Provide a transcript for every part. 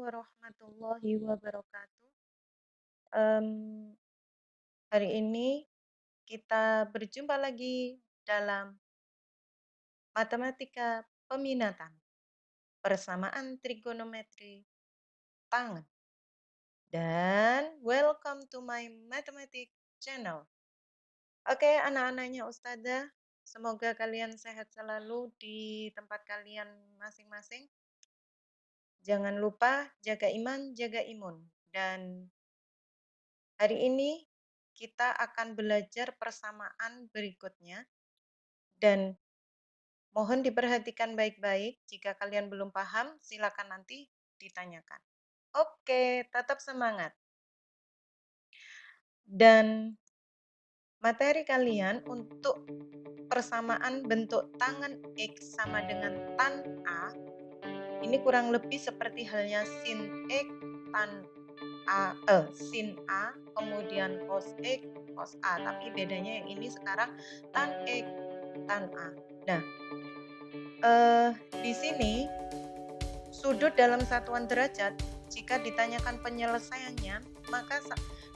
warahmatullahi wabarakatuh. Mmm, Hari ini kita berjumpa lagi dalam matematika peminatan, persamaan trigonometri tangen, dan welcome to my mathematics channel. Oke, anak-anaknya ustazah, semoga kalian sehat selalu di tempat kalian masing-masing. Jangan lupa jaga iman, jaga imun. Dan hari ini kita akan belajar persamaan berikutnya dan mohon diperhatikan baik-baik. Jika kalian belum paham, silakan nanti ditanyakan. Oke, tetap semangat. Dan materi kalian untuk persamaan bentuk tangan X sama dengan tan A, ini kurang lebih seperti halnya sin X, tan sin A, kemudian cos X, cos A. Tapi bedanya yang ini sekarang tan X, tan A. Nah, di sini sudut dalam satuan derajat, jika ditanyakan penyelesaiannya, maka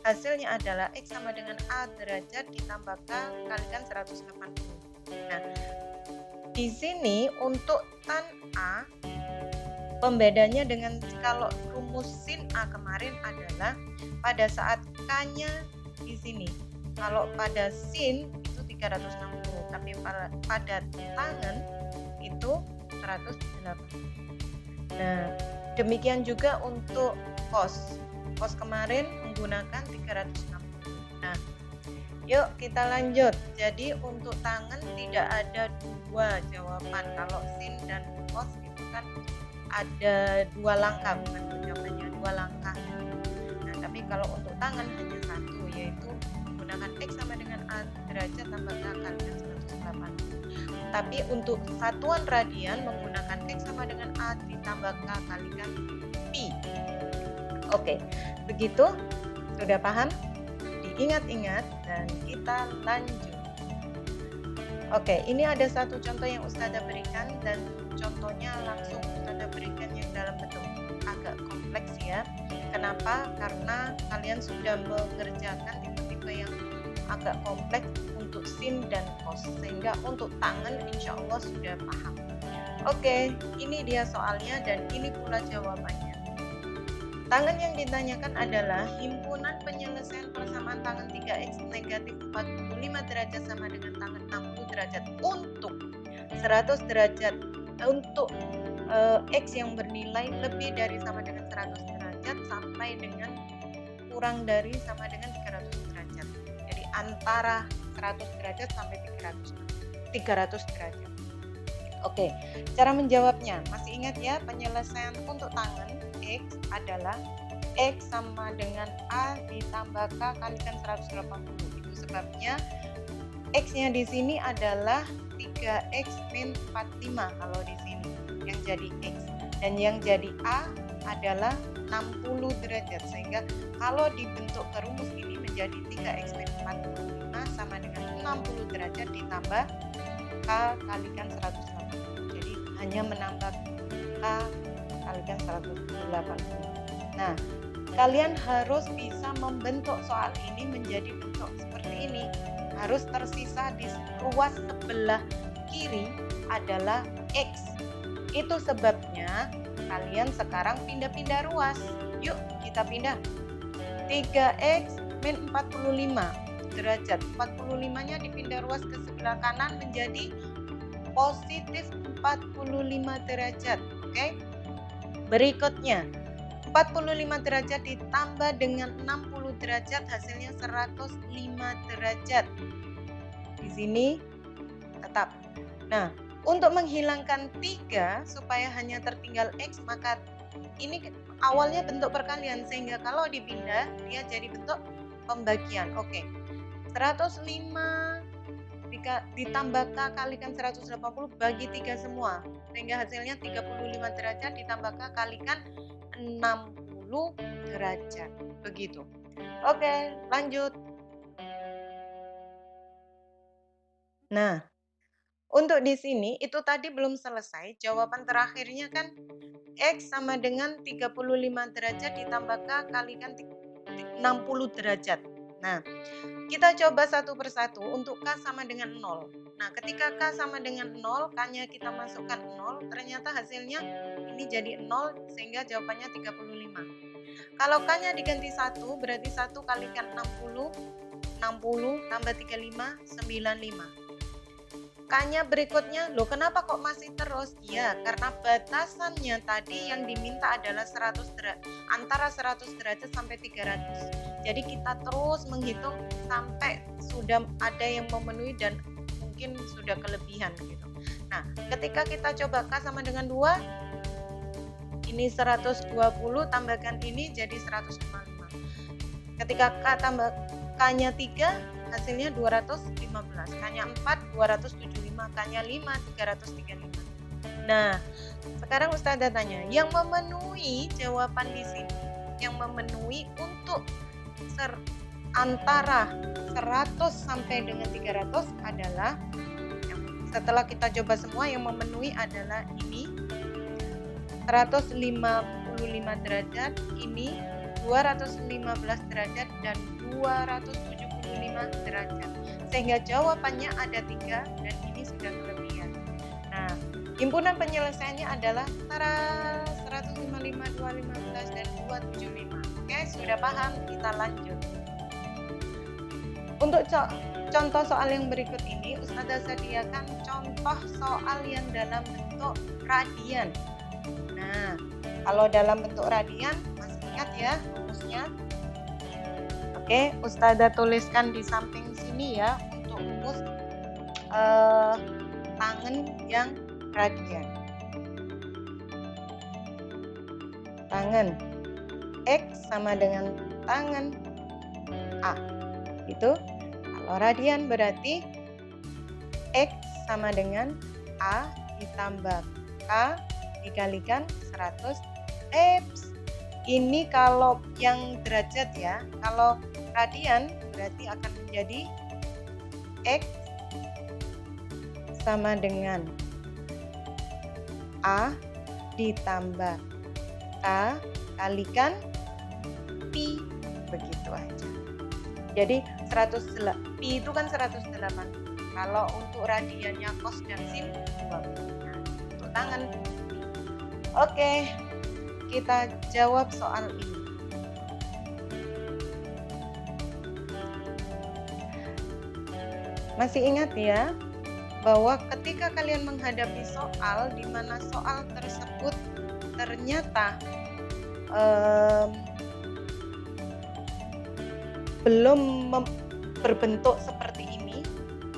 hasilnya adalah X sama dengan A derajat ditambah K kalikan 180. Nah, di sini untuk tan A, pembedanya dengan kalau rumus sin A kemarin adalah pada saat K-nya di sini. Kalau pada sin itu 360, tapi pada tangen itu 180. Nah, demikian juga untuk cos. Cos kemarin menggunakan 360. Nah, yuk kita lanjut. Jadi untuk tangan tidak ada dua jawaban. Kalau sin dan cos itu kan ada dua langkah, bukan jawabannya dua langkah. Nah, tapi kalau untuk tangan hanya satu, yaitu menggunakan X sama dengan A derajat tambah K kalikan 180. Tapi untuk satuan radian menggunakan X sama dengan A ditambah K kalikan Pi. Oke, begitu? Sudah paham? Diingat-ingat dan kita lanjut. Oke, ini ada satu contoh yang Ustazah berikan dan contohnya langsung Ustazah berikan yang dalam bentuk agak kompleks ya. Kenapa? Karena kalian sudah mengerjakan tipe-tipe yang agak kompleks untuk sin dan cos, sehingga untuk tangan insya Allah sudah paham. Oke, ini dia soalnya dan ini pula jawabannya. Tangan yang ditanyakan adalah himpunan penyelesaian persamaan tangan 3x negatif 45 derajat sama dengan tangan 60 derajat untuk 100 derajat untuk X yang bernilai lebih dari sama dengan 100 derajat sampai dengan kurang dari sama dengan 300 derajat. Jadi antara 100 derajat sampai 300 derajat. Oke, cara menjawabnya. Masih ingat ya, penyelesaian untuk tangan X adalah X sama dengan A ditambah K kalikan 180. Itu sebabnya X-nya di sini adalah 3X min 45 kalau di sini yang jadi X. Dan yang jadi A adalah 60 derajat. Sehingga kalau dibentuk ke rumus ini menjadi 3X min 45 sama dengan 60 derajat ditambah K kalikan 180. Jadi hanya menambah K kalikan 180. Nah, kalian harus bisa membentuk soal ini menjadi bentuk seperti ini. Harus tersisa di ruas sebelah kiri adalah X. Itu sebabnya kalian sekarang pindah-pindah ruas. Yuk kita pindah. 3X min 45 derajat. 45-nya dipindah ruas ke sebelah kanan menjadi positif 45 derajat. Oke. Berikutnya 45 derajat ditambah dengan 60 derajat hasilnya 105 derajat. Di sini tetap. Nah, untuk menghilangkan 3 supaya hanya tertinggal X, maka ini awalnya bentuk perkalian sehingga kalau dipindah dia jadi bentuk pembagian. Oke. 105 ditambah K kalikan 180 bagi 3 semua. Sehingga hasilnya 35 derajat ditambah K kalikan 60 derajat. Begitu. Oke, lanjut. Nah, Untuk di sini itu tadi belum selesai, jawaban terakhirnya kan X sama dengan 35 derajat ditambah K kalikan 60 derajat. Nah, kita coba satu persatu untuk K sama dengan 0. Nah, ketika K sama dengan 0, K-nya kita masukkan 0, ternyata hasilnya ini jadi 0 sehingga jawabannya 35. Kalau K-nya diganti 1, berarti 1 kalikan 60, 60 tambah 35, 95. K-nya berikutnya, loh kenapa kok masih terus? Ya, karena batasannya tadi yang diminta adalah 100 derajat, antara 100 derajat sampai 300. Jadi kita terus menghitung sampai sudah ada yang memenuhi dan mungkin sudah kelebihan gitu. Nah, ketika kita coba K sama dengan 2, ini 120 tambahkan ini jadi 155. Ketika K tambah K-nya 3, hasilnya 215, K-nya 4, 275, K-nya 5, 335. Nah, sekarang Ustazah tanya, yang memenuhi jawaban di sini, yang memenuhi untuk antara 100 sampai dengan 300 adalah, setelah kita coba semua, yang memenuhi adalah ini 155 derajat, ini 215 derajat, dan 275 derajat. Sehingga jawabannya ada 3 dan ini sudah kelebihan. Nah, himpunan penyelesaiannya adalah antara 155, 215, dan 275. Oke, sudah paham? Kita lanjut. Untuk contoh soal yang berikut ini, Ustazah sediakan contoh soal yang dalam bentuk radian. Nah, kalau dalam bentuk radian, masih ingat ya rumusnya? Oke, Ustazah tuliskan di samping sini ya untuk rumus tangen yang radian. Tangen X sama dengan tangen A. Itu kalau radian berarti X sama dengan A ditambah K dikalikan 100. Ini kalau yang derajat ya. Kalau radian berarti akan menjadi X sama dengan A ditambah K kalikan Pi, begitu aja. Jadi 100 Pi itu kan 108. Kalau untuk radiannya cos dan sin 20. Nah, untuk tangan. Oke, kita jawab soal ini. Masih ingat ya bahwa ketika kalian menghadapi soal di mana soal tersebut ternyata belum berbentuk seperti ini,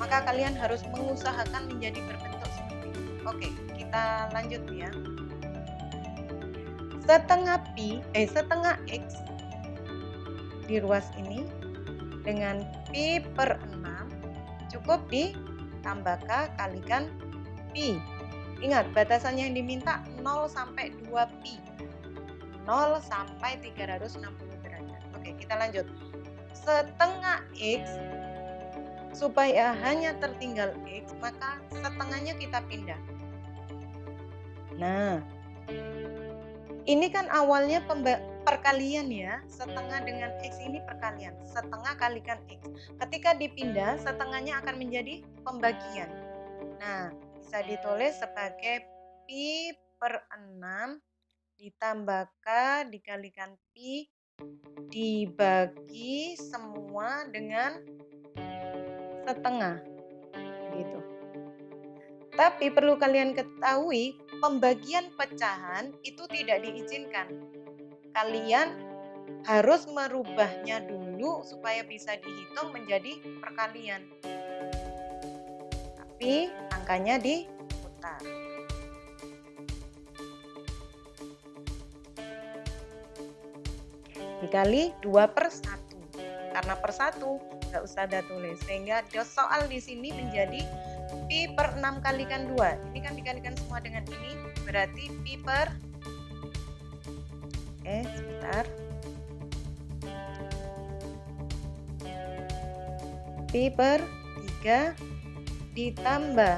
maka kalian harus mengusahakan menjadi berbentuk seperti ini. Oke, kita lanjut ya. Setengah X di ruas ini dengan Pi per 6 cukup ditambah K kalikan Pi. Ingat, batasannya yang diminta 0 sampai 2 Pi. 0 sampai 360 derajat. Oke, kita lanjut. Setengah X, supaya hanya tertinggal X, maka setengahnya kita pindah. Nah, ini kan awalnya perkalian ya, setengah dengan X ini perkalian, setengah kalikan X. Ketika dipindah, setengahnya akan menjadi pembagian. Nah, bisa ditulis sebagai Pi per 6 ditambah K dikalikan Pi dibagi semua dengan setengah, gitu. Tapi perlu kalian ketahui, pembagian pecahan itu tidak diizinkan. Kalian harus merubahnya dulu supaya bisa dihitung menjadi perkalian. Tapi angkanya diputar. Dikali 2/1. Karena per 1 nggak usah ada tulis. Sehingga soal di sini menjadi Pi per 6 kalikan 2. Ini kan dikalikan semua dengan ini. Berarti Pi per sebentar. Pi per 3 ditambah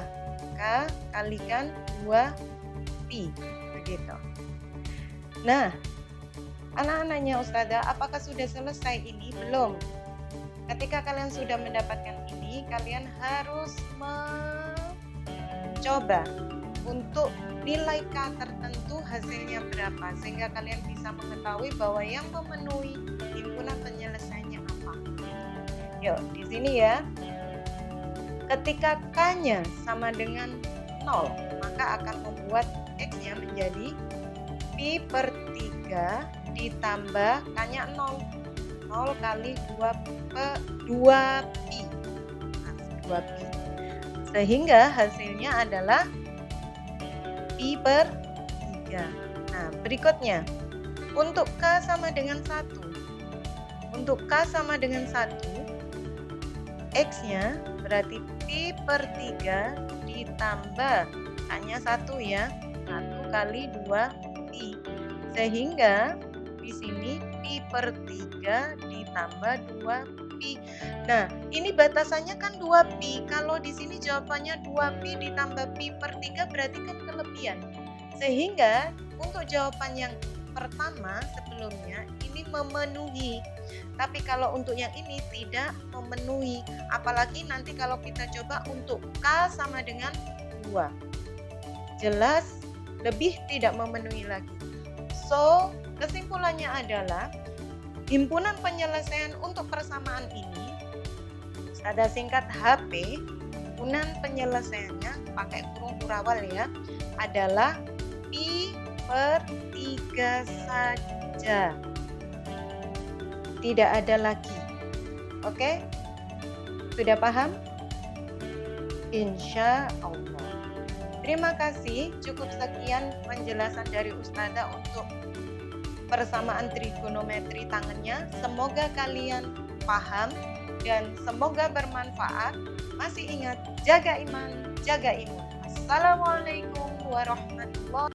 maka kalikan 2pi, begitu. Nah, anak-anaknya Ustazah, apakah sudah selesai ini? Belum. Ketika kalian sudah mendapatkan ini, kalian harus mencoba untuk nilai K tertentu hasilnya berapa, sehingga kalian bisa mengetahui bahwa yang memenuhi himpunan penyelesaiannya apa. Yuk, di sini ya. Ketika K-nya sama dengan 0, maka akan membuat X-nya menjadi pi per 3 ditambah K-nya 0. 0 kali 2pi. 2pi. Sehingga hasilnya adalah pi per 3. Nah, berikutnya. Untuk K sama dengan 1. Untuk K sama dengan 1, X-nya berarti pi per 3 ditambah K-nya 1 ya. 1 kali 2pi. Sehingga di sini pi per 3 ditambah 2pi. Nah, ini batasannya kan 2pi. Kalau di sini jawabannya 2pi ditambah pi per 3 berarti kan kelebihan. Sehingga untuk jawaban yang pertama sebelumnya ini memenuhi. Tapi kalau untuk yang ini tidak memenuhi. Apalagi nanti kalau kita coba untuk K sama dengan 2. Jelas lebih tidak memenuhi lagi. So, kesimpulannya adalah himpunan penyelesaian untuk persamaan ini, ada singkat HP, himpunan penyelesaiannya pakai kurung kurawal ya, adalah pi per 3 saja. Tidak ada lagi. Oke? Sudah paham? Insya Allah. Terima kasih, cukup sekian penjelasan dari Ustazah untuk persamaan trigonometri tangannya. Semoga kalian paham dan semoga bermanfaat. Masih ingat, jaga iman, jaga imun. Assalamualaikum warahmatullahi wabarakatuh.